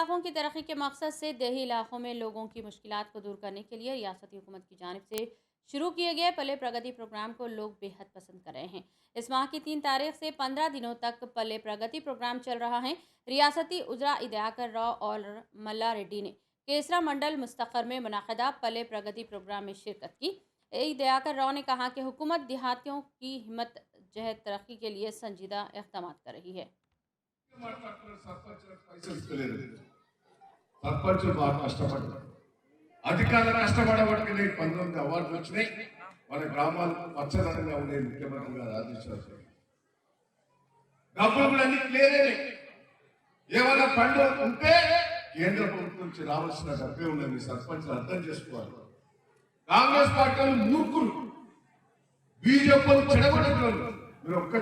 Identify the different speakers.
Speaker 1: इलाकों की तरक्की के मकसद से देही इलाकों में लोगों की मुश्किलात को दूर करने के लिए रियासती हुकूमत की जानिब से शुरू किए गए पले प्रगति प्रोग्राम को लोग बेहद पसंद कर रहे हैं। इस माह की 3 तारीख से 15 दिनों तक पले प्रगति प्रोग्राम चल रहा है। रियासती उजरा इदयाकर राव और मल्ला रेड्डी ने केसरा मंडल मुस्तकर में मुनाकिदा पले प्रगति प्रोग्राम में शिरकत की। इदयाकर राव ने कहा कि हुकूमत देहातियों की हिम्मत जहद तरक्की के लिए संजीदा इक़दाम कर रही है।
Speaker 2: సర్పంచులు బాగా కష్టపడ్డారు. అధికారులు కష్టపడబట్టి 19 అవార్డులు వచ్చినాయి. మన గ్రామాలు పచ్చదనంగా ఉండే ముఖ్యమంత్రి గారు ఆదేశాలు. డబ్బులు కూడా అన్ని క్లియర్ అయినాయి. ఏమైనా ఫండ్ ఉంటే కేంద్ర ప్రభుత్వం నుంచి రావాల్సిన డబ్బే ఉన్నది. సర్పంచులు అర్థం చేసుకోవాలి. కాంగ్రెస్ పార్టీలు మూర్ఖులు, బీజేపీ చెడగొట్టగలరు. మీరు ఒక్క